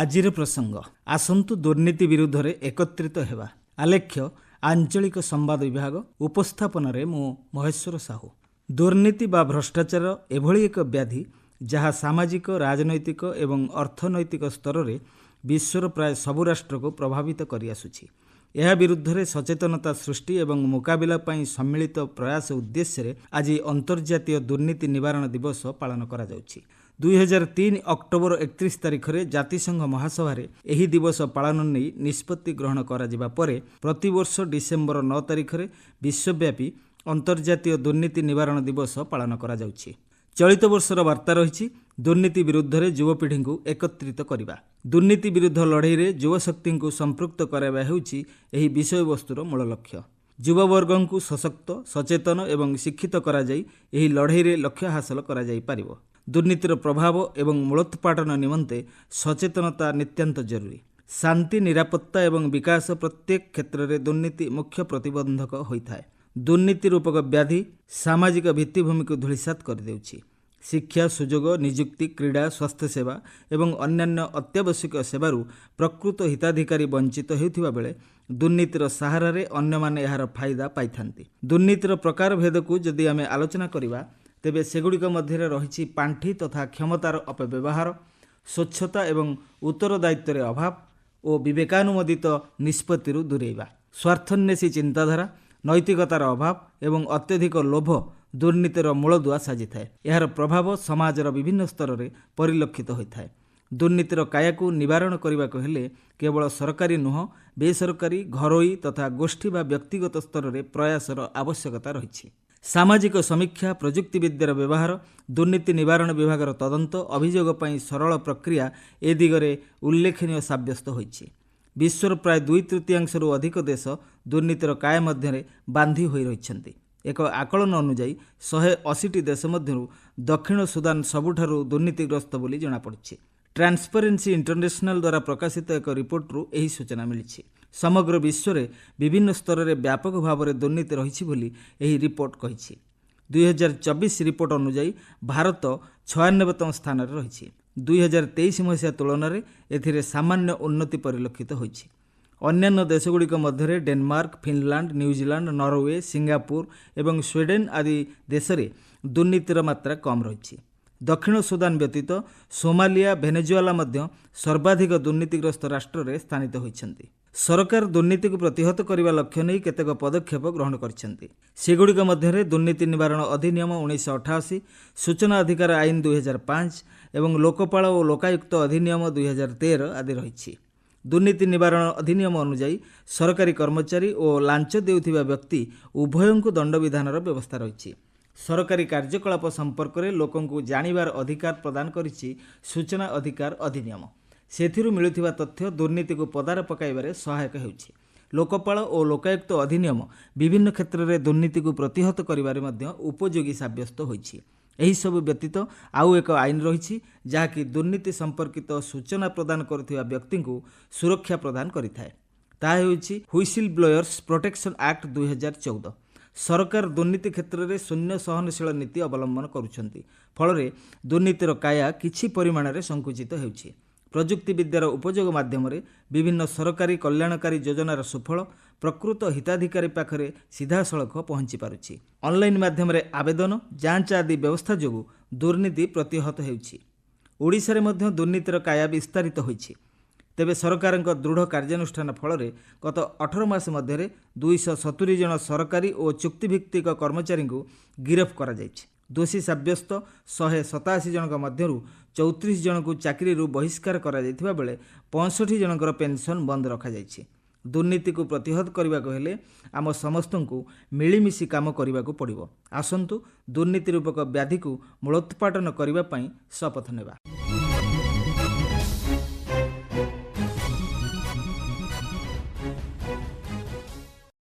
ଆଜିର ପ୍ରସଙ୍ଗ ଆସନ୍ତୁ ଦୁର୍ନୀତି ବିରୁଦ୍ଧରେ ଏକତ୍ରିତ ହେବା। ଆଲେଖ୍ୟ ଆଞ୍ଚଳିକ ସମ୍ବାଦ ବିଭାଗ ଉପସ୍ଥାପନରେ ମୁଁ ମହେଶ୍ୱର ସାହୁ। ଦୁର୍ନୀତି ବା ଭ୍ରଷ୍ଟାଚାର ଏଭଳି ଏକ ବ୍ୟାଧି ଯାହା ସାମାଜିକ, ରାଜନୈତିକ ଏବଂ ଅର୍ଥନୈତିକ ସ୍ତରରେ ବିଶ୍ୱର ପ୍ରାୟ ସବୁ ରାଷ୍ଟ୍ରକୁ ପ୍ରଭାବିତ କରିଆସୁଛି। ଏହା ବିରୁଦ୍ଧରେ ସଚେତନତା ସୃଷ୍ଟି ଏବଂ ମୁକାବିଲା ପାଇଁ ସମ୍ମିଳିତ ପ୍ରୟାସ ଉଦ୍ଦେଶ୍ୟରେ ଆଜି ଅନ୍ତର୍ଜାତୀୟ ଦୁର୍ନୀତି ନିବାରଣ ଦିବସ ପାଳନ କରାଯାଉଛି। 2003 ଅକ୍ଟୋବର 31 ତାରିଖରେ ଜାତିସଂଘ ମହାସଭାରେ ଏହି ଦିବସ ପାଳନ ନେଇ ନିଷ୍ପତ୍ତି ଗ୍ରହଣ କରାଯିବା ପରେ ପ୍ରତିବର୍ଷ ଡିସେମ୍ବର 9 ତାରିଖରେ ବିଶ୍ୱବ୍ୟାପୀ ଅନ୍ତର୍ଜାତୀୟ ଦୁର୍ନୀତି ନିବାରଣ ଦିବସ ପାଳନ କରାଯାଉଛି। ଚଳିତ ବର୍ଷର ବାର୍ତ୍ତା ରହିଛି ଦୁର୍ନୀତି ବିରୁଦ୍ଧରେ ଯୁବପିଢ଼ିଙ୍କୁ ଏକତ୍ରିତ କରିବା। ଦୁର୍ନୀତି ବିରୁଦ୍ଧ ଲଢ଼େଇରେ ଯୁବଶକ୍ତିଙ୍କୁ ସମ୍ପୃକ୍ତ କରାଇବା ହେଉଛି ଏହି ବିଷୟବସ୍ତୁର ମୂଳ ଲକ୍ଷ୍ୟ। ଯୁବବର୍ଗଙ୍କୁ ସଶକ୍ତ, ସଚେତନ ଏବଂ ଶିକ୍ଷିତ କରାଯାଇ ଏହି ଲଢ଼େଇରେ ଲକ୍ଷ୍ୟ ହାସଲ କରାଯାଇପାରିବ। ଦୁର୍ନୀତିର ପ୍ରଭାବ ଏବଂ ମୂଳୋତ୍ପାଟନ ନିମନ୍ତେ ସଚେତନତା ନିତ୍ୟାନ୍ତ ଜରୁରୀ। ଶାନ୍ତି, ନିରାପତ୍ତା ଏବଂ ବିକାଶ ପ୍ରତ୍ୟେକ କ୍ଷେତ୍ରରେ ଦୁର୍ନୀତି ମୁଖ୍ୟ ପ୍ରତିବନ୍ଧକ ହୋଇଥାଏ। ଦୁର୍ନୀତି ରୂପକ ବ୍ୟାଧି ସାମାଜିକ ଭିତ୍ତିଭୂମିକୁ ଧୂଳିସାତ୍ କରିଦେଉଛି। ଶିକ୍ଷା, ସୁଯୋଗ, ନିଯୁକ୍ତି, କ୍ରୀଡ଼ା, ସ୍ୱାସ୍ଥ୍ୟସେବା ଏବଂ ଅନ୍ୟାନ୍ୟ ଅତ୍ୟାବଶ୍ୟକ ସେବାରୁ ପ୍ରକୃତ ହିତାଧିକାରୀ ବଞ୍ଚିତ ହେଉଥିବା ବେଳେ ଦୁର୍ନୀତିର ସାହାରାରେ ଅନ୍ୟମାନେ ଏହାର ଫାଇଦା ପାଇଥାନ୍ତି। ଦୁର୍ନୀତିର ପ୍ରକାରଭେଦକୁ ଯଦି ଆମେ ଆଲୋଚନା କରିବା ତେବେ ସେଗୁଡ଼ିକ ମଧ୍ୟରେ ରହିଛି ପାଣ୍ଠି ତଥା କ୍ଷମତାର ଅପବ୍ୟବହାର, ସ୍ୱଚ୍ଛତା ଏବଂ ଉତ୍ତରଦାୟିତ୍ୱରେ ଅଭାବ ଓ ବିବେକାନୁମୋଦିତ ନିଷ୍ପତ୍ତିରୁ ଦୂରେଇବା। ସ୍ୱାର୍ଥନ୍ୱେଷୀ ଚିନ୍ତାଧାରା, ନୈତିକତାର ଅଭାବ ଏବଂ ଅତ୍ୟଧିକ ଲୋଭ ଦୁର୍ନୀତିର ମୂଳଦୁଆ ସାଜିଥାଏ। ଏହାର ପ୍ରଭାବ ସମାଜର ବିଭିନ୍ନ ସ୍ତରରେ ପରିଲକ୍ଷିତ ହୋଇଥାଏ। ଦୁର୍ନୀତିର କାୟାକୁ ନିବାରଣ କରିବାକୁ ହେଲେ କେବଳ ସରକାରୀ ନୁହଁ, ବେସରକାରୀ, ଘରୋଇ ତଥା ଗୋଷ୍ଠୀ ବା ବ୍ୟକ୍ତିଗତ ସ୍ତରରେ ପ୍ରୟାସର ଆବଶ୍ୟକତା ରହିଛି। ସାମାଜିକ ସମୀକ୍ଷା, ପ୍ରଯୁକ୍ତିବିଦ୍ୟାର ବ୍ୟବହାର, ଦୁର୍ନୀତି ନିବାରଣ ବିଭାଗର ତଦନ୍ତ, ଅଭିଯୋଗ ପାଇଁ ସରଳ ପ୍ରକ୍ରିୟା ଏ ଦିଗରେ ଉଲ୍ଲେଖନୀୟ ସାବ୍ୟସ୍ତ ହୋଇଛି। ବିଶ୍ୱର ପ୍ରାୟ 2/3ରୁ ଅଧିକ ଦେଶ ଦୁର୍ନୀତିର କାୟା ମଧ୍ୟରେ ବାନ୍ଧି ହୋଇ ରହିଛନ୍ତି। ଏକ ଆକଳନ ଅନୁଯାୟୀ 180ଟି ଦେଶ ମଧ୍ୟରୁ ଦକ୍ଷିଣ ସୁଦାନ ସବୁଠାରୁ ଦୁର୍ନୀତିଗ୍ରସ୍ତ ବୋଲି ଜଣାପଡ଼ିଛି। ଟ୍ରାନ୍ସପରେନ୍ସି ଇଣ୍ଟରନ୍ୟାସନାଲ ଦ୍ୱାରା ପ୍ରକାଶିତ ଏକ ରିପୋର୍ଟରୁ ଏହି ସୂଚନା ମିଳିଛି। ସମଗ୍ର ବିଶ୍ୱରେ ବିଭିନ୍ନ ସ୍ତରରେ ବ୍ୟାପକ ଭାବରେ ଦୁର୍ନୀତି ରହିଛି ବୋଲି ଏହି ରିପୋର୍ଟ କହିଛି। 2024 ରିପୋର୍ଟ ଅନୁଯାୟୀ ଭାରତ 96ତମ ସ୍ଥାନରେ ରହିଛି। 2023 ମସିହା ତୁଳନାରେ ଏଥିରେ ସାମାନ୍ୟ ଉନ୍ନତି ପରିଲକ୍ଷିତ ହୋଇଛି। ଅନ୍ୟାନ୍ୟ ଦେଶଗୁଡ଼ିକ ମଧ୍ୟରେ Denmark, Finland, New Zealand, Norway, Singapore ଏବଂ ସ୍ୱିଡେନ ଆଦି ଦେଶରେ ଦୁର୍ନୀତିର ମାତ୍ରା କମ୍ ରହିଛି। ଦକ୍ଷିଣ ସୁଦାନ ବ୍ୟତୀତ ସୋମାଲିଆ, ଭେନେଜୁଏଲା ମଧ୍ୟ ସର୍ବାଧିକ ଦୁର୍ନୀତିଗ୍ରସ୍ତ ରାଷ୍ଟ୍ରରେ ସ୍ଥାନିତ ହୋଇଛନ୍ତି। ସରକାର ଦୁର୍ନୀତିକୁ ପ୍ରତିହତ କରିବା ଲକ୍ଷ୍ୟ ନେଇ କେତେକ ପଦକ୍ଷେପ ଗ୍ରହଣ କରିଛନ୍ତି। ସେଗୁଡ଼ିକ ମଧ୍ୟରେ ଦୁର୍ନୀତି ନିବାରଣ ଅଧିନିୟମ 1988, ସୂଚନା ଅଧିକାର ଆଇନ 2005 ଏବଂ ଲୋକପାଳ ଓ ଲୋକାୟୁକ୍ତ ଅଧିନିୟମ 2013 ଆଦି ରହିଛି। ଦୁର୍ନୀତି ନିବାରଣ ଅଧିନିୟମ ଅନୁଯାୟୀ ସରକାରୀ କର୍ମଚାରୀ ଓ ଲାଞ୍ଚ ଦେଉଥିବା ବ୍ୟକ୍ତି ଉଭୟଙ୍କୁ ଦଣ୍ଡବିଧାନର ବ୍ୟବସ୍ଥା ରହିଛି। ସରକାରୀ କାର୍ଯ୍ୟକଳାପ ସମ୍ପର୍କରେ ଲୋକଙ୍କୁ ଜାଣିବାର ଅଧିକାର ପ୍ରଦାନ କରିଛି ସୂଚନା ଅଧିକାର ଅଧିନିୟମ। ସେଥିରୁ ମିଳୁଥିବା ତଥ୍ୟ ଦୁର୍ନୀତିକୁ ପଦାରେ ପକାଇବାରେ ସହାୟକ ହେଉଛି। ଲୋକପାଳ ଓ ଲୋକାୟୁକ୍ତ ଅଧିନିୟମ ବିଭିନ୍ନ କ୍ଷେତ୍ରରେ ଦୁର୍ନୀତିକୁ ପ୍ରତିହତ କରିବାରେ ମଧ୍ୟ ଉପଯୋଗୀ ସାବ୍ୟସ୍ତ ହୋଇଛି। ଏହିସବୁ ବ୍ୟତୀତ ଆଉ ଏକ ଆଇନ ରହିଛି ଯାହାକି ଦୁର୍ନୀତି ସମ୍ପର୍କିତ ସୂଚନା ପ୍ରଦାନ କରୁଥିବା ବ୍ୟକ୍ତିଙ୍କୁ ସୁରକ୍ଷା ପ୍ରଦାନ କରିଥାଏ। ତାହା ହେଉଛି ହୁଇସିଲ୍ ବ୍ଲୋୟର୍ସ ପ୍ରୋଟେକ୍ସନ ଆକ୍ଟ 2014। ସରକାର ଦୁର୍ନୀତି କ୍ଷେତ୍ରରେ ଶୂନ୍ୟ ସହନଶୀଳ ନୀତି ଅବଲମ୍ବନ କରୁଛନ୍ତି। ଫଳରେ ଦୁର୍ନୀତିର କାୟା କିଛି ପରିମାଣରେ ସଙ୍କୁଚିତ ହେଉଛି। ପ୍ରଯୁକ୍ତିବିଦ୍ୟାର ଉପଯୋଗ ମାଧ୍ୟମରେ ବିଭିନ୍ନ ସରକାରୀ କଲ୍ୟାଣକାରୀ ଯୋଜନାର ସୁଫଳ ପ୍ରକୃତ ହିତାଧିକାରୀ ପାଖରେ ସିଧାସଳଖ ପହଞ୍ଚି ପାରୁଛି। ଅନଲାଇନ୍ ମାଧ୍ୟମରେ ଆବେଦନ, ଯାଞ୍ଚ ଆଦି ବ୍ୟବସ୍ଥା ଯୋଗୁଁ ଦୁର୍ନୀତି ପ୍ରତିହତ ହେଉଛି। ଓଡ଼ିଶାରେ ମଧ୍ୟ ଦୁର୍ନୀତିର କାୟା ବିସ୍ତାରିତ ହୋଇଛି। ତେବେ ସରକାରଙ୍କ ଦୃଢ଼ କାର୍ଯ୍ୟାନୁଷ୍ଠାନ ଫଳରେ ଗତ 18 ମାସ ମଧ୍ୟରେ 270 ଜଣ ସରକାରୀ ଓ ଚୁକ୍ତିଭିତ୍ତିକ କର୍ମଚାରୀଙ୍କୁ ଗିରଫ କରାଯାଇଛି। ଦୋଷୀ ସାବ୍ୟସ୍ତ 187 ଜଣଙ୍କ ମଧ୍ୟରୁ 34 ଜଣଙ୍କୁ ଚାକିରିରୁ ବହିଷ୍କାର କରାଯାଇଥିବା ବେଳେ 65 ଜଣଙ୍କର ପେନ୍ସନ୍ ବନ୍ଦ ରଖାଯାଇଛି। ଦୁର୍ନୀତିକୁ ପ୍ରତିହତ କରିବାକୁ ହେଲେ ଆମ ସମସ୍ତଙ୍କୁ ମିଳିମିଶି କାମ କରିବାକୁ ପଡ଼ିବ। ଆସନ୍ତୁ ଦୁର୍ନୀତି ରୂପକ ବ୍ୟାଧିକୁ ମୂଳୋତ୍ପାଟନ କରିବା ପାଇଁ ଶପଥ ନେବା।